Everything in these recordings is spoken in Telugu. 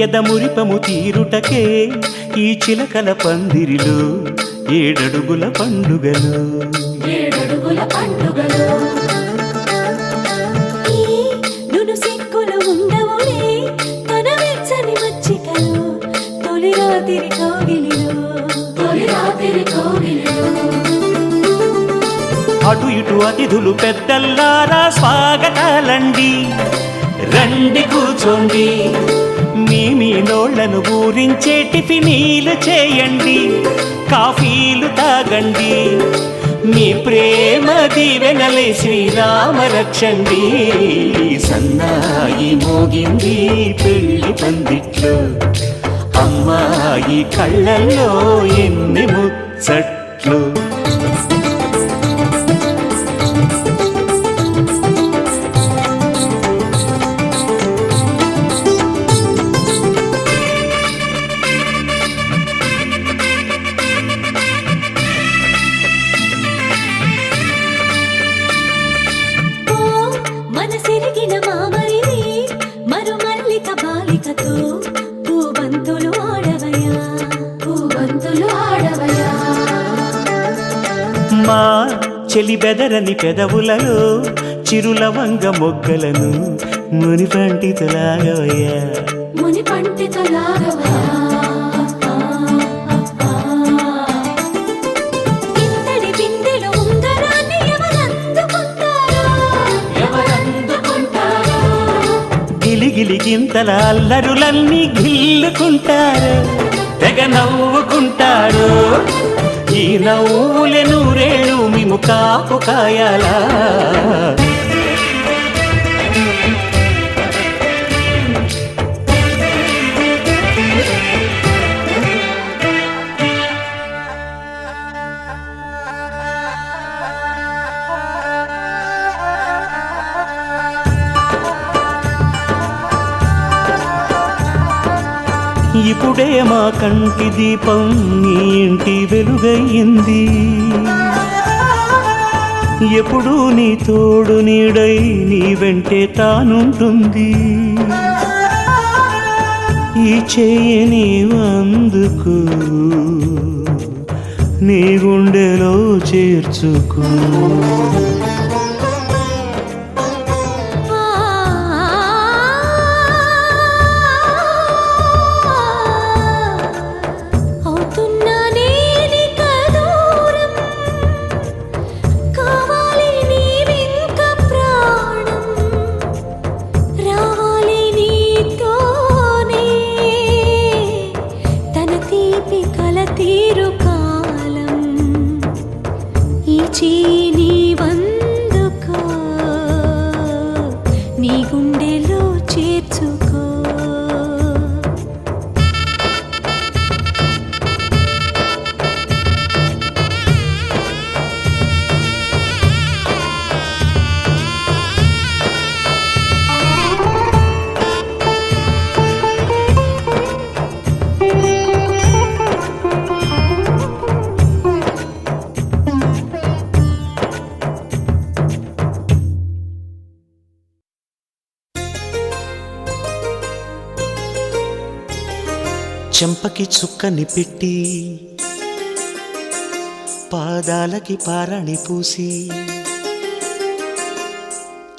ఎదమురిపము తీరుటకే ఈ చిలకల పందిరిలో ఏడడుగుల పండుగలు అటు ఇటు అతిథులు పెద్దల్లారా స్వాగతాలండి, రండి కూర్చోండి, మీ నోళ్లను ఊరించే టిఫినీలు చేయండి, కాఫీలు తాగండి, మీ ప్రేమ దీవెనలే శ్రీరామ రక్షండి. సన్నాయి మోగింది పెళ్లి పందిట్లో, అమ్మాయి కళ్ళల్లో ఎన్ని ముచ్చట్లు. మా చెలి బెదరని పెదవులలో చిరులవంగ మొగ్గలను మునిపంటితలాగవయ్యా. గిలిగిలి గింతల అల్లరులన్నీ గిల్లుకుంటారు, తెగ నవ్వుకుంటారు. ఈ నవ్వులే నూరేళ్ళు మేము కాపు కాయాలా. ఇప్పుడే మా కంటి దీపం నీ ఇంటి వెలుగయ్యింది, ఎప్పుడూ నీ తోడు నీడై నీ వెంటే తానుంటుంది. ఈ చెయ్యి నీవు అందుకు, నీ గుండెలో చేర్చుకో. చెంపకి చుక్కని పెట్టి పాదాలకి పారాణి పూసి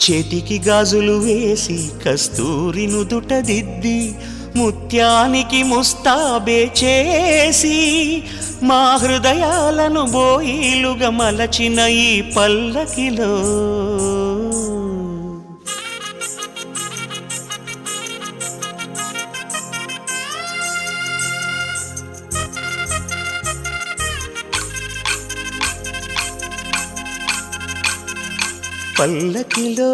చేతికి గాజులు వేసి కస్తూరి నుదుట దిద్ది ముత్యానికి ముస్తాబే చేసి మా హృదయాలను బోయిలుగా మలచిన ఈ పల్లకిలో పల్లకిలో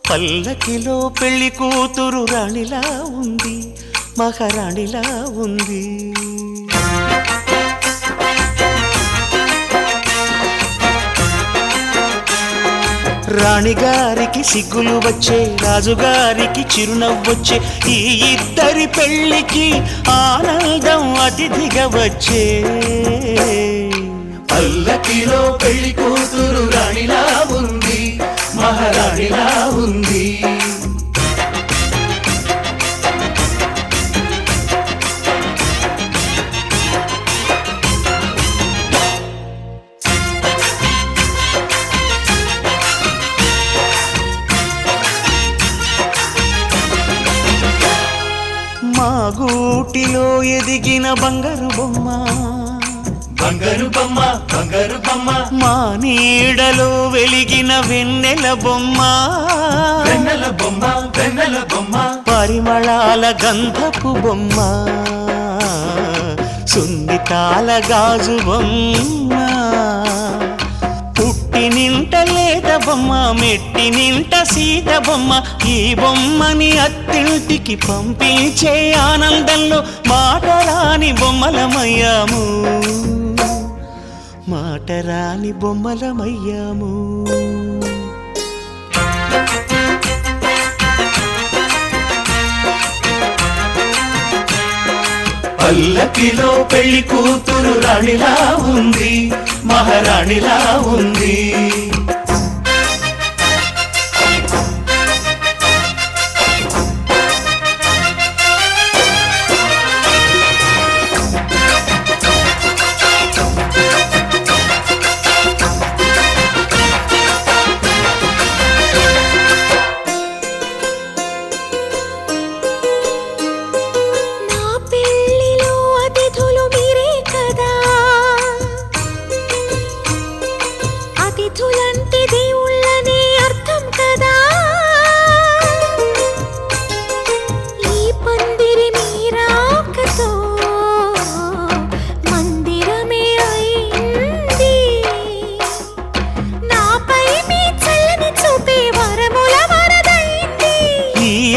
పల్లకిలో పెళ్లి కూతురు రాణిలా ఉంది, మహారాణిలా ఉంది. రాణిగారికి సిగ్గులు వచ్చే, రాజుగారికి చిరునవ్వొచ్చే, ఈ ఇద్దరి పెళ్లికి ఆనందం అతిథిగా వచ్చే. పల్లకిలో పెళ్లి కూతురు రాణిలా ఉంది, మహారాణిలా ఉంది. ఎదిగిన బంగారు బొమ్మ బంగారు బొమ్మ బంగారు బొమ్మ మా నీడలో వెలిగిన వెన్నెల బొమ్మ వెన్నెల బొమ్మ వెన్నెల బొమ్మ పరిమళాల గంధపు బొమ్మ సున్నితాల గాజు బొమ్మ పుట్టి నింట లేత బొమ్మ మెట్టి నింట సీత బొమ్మ ఈ బొమ్మని అత్తింటికి పంపించే ఆనందంలో మాటరాని బొమ్మలమయ్యాము మాటరాని బొమ్మలమయ్యాము పల్లకిలో పెళ్లి కూతురు రాణిలా ఉంది మహారాణిలా ఉంది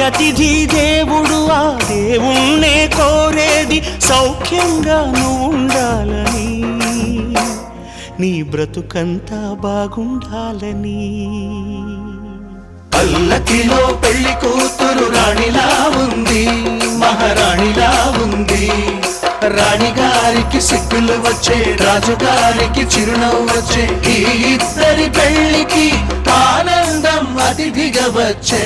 అతిథి దేవుడు ఆ దేవుణ్ణే కోరేది సౌఖ్యంగా నువ్వు ఉండాలని నీ బ్రతుకంతా బాగుండాలని పల్లకిలో పెళ్లి కూతురు రాణిలా ఉంది మహారాణిలా ఉంది రాణిగారికి సిగ్గులు వచ్చే రాజుగారికి చిరునవ్వు వచ్చే ఈ ఇద్దరి పెళ్లికి ఆనందం అతిథిగా వచ్చే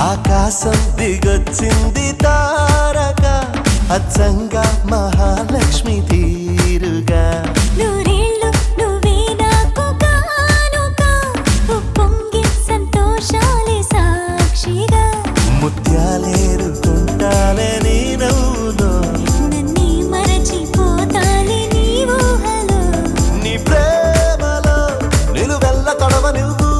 ఆకాశం దిగొచ్చింది తారక అచ్చంగా మహాలక్ష్మి తీరుగా నూరేళ్ళు నువ్వే నాకు కానుక ఉప్పొంగే సంతోషాలే సాక్షిగా ముత్యాలేరుకుంటాలే నీ నవ్వులో నన్నే మరచిపోతాలే నీ ఊహలో నీ ప్రేమలో నిలువెల్ల తడవ నువ్వు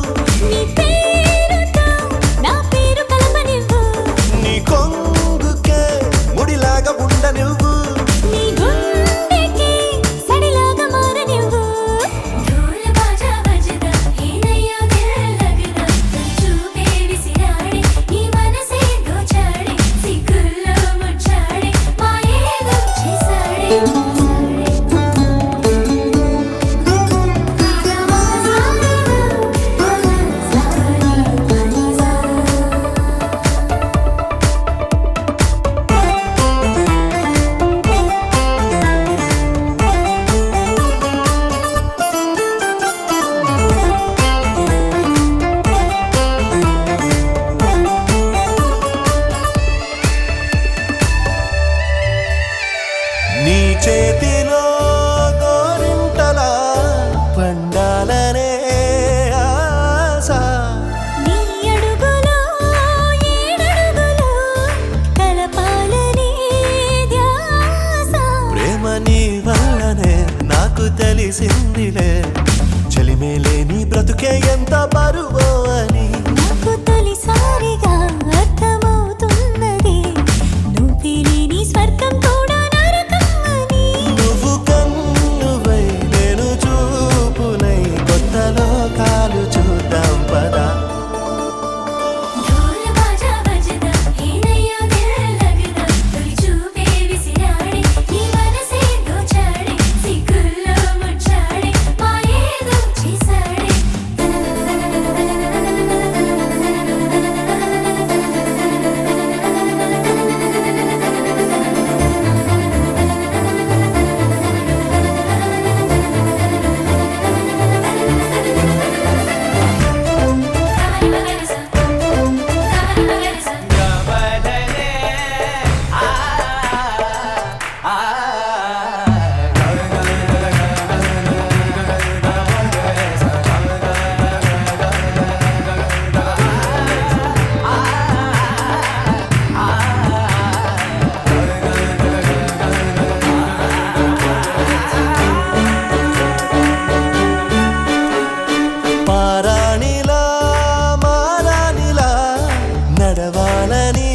ఉండాలని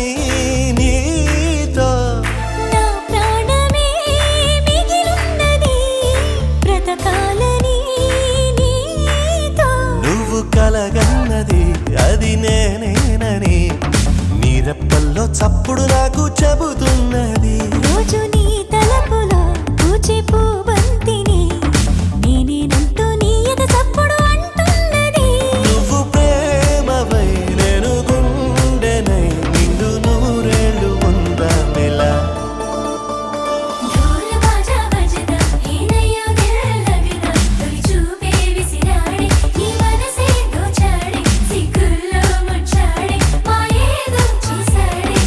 నీతో. నా ప్రాణమే మిగిలున్నది బ్రతకాలని నీతో. నువ్వు కలగన్నది అది నేనేనని నీరెప్పల్లో చప్పుడు నాకు చెబుతున్నది. రోజు నీ తలపులో పూచే పూబంతిని నేనేనంటూ నీ ఎద చప్పుడు అంటున్నది. నువ్వు ప్రేమవై నేను గుండెనై నిండు నూరేళ్ళు ఉందామెలా. ఢోల్ బాజా బజదా హీనయ్యో దిల్ లగదా తొలి చూపే విసిరాడే నీ మనసే దోచాడే సిగ్గుల్లో ముచ్చాడే మాయేదో చేసాడే.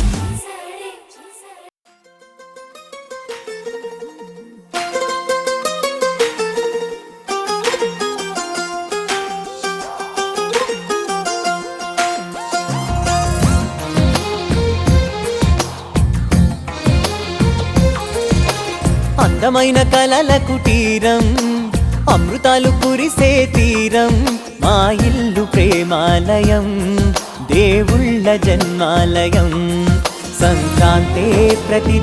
అందమైన కలల కుటీరం అమృతాలు కురిసే తీరం మా ఇల్లు ప్రేమాలయం దేవుళ్ళ జన్మాలయం సంక్రాంతే ప్రతి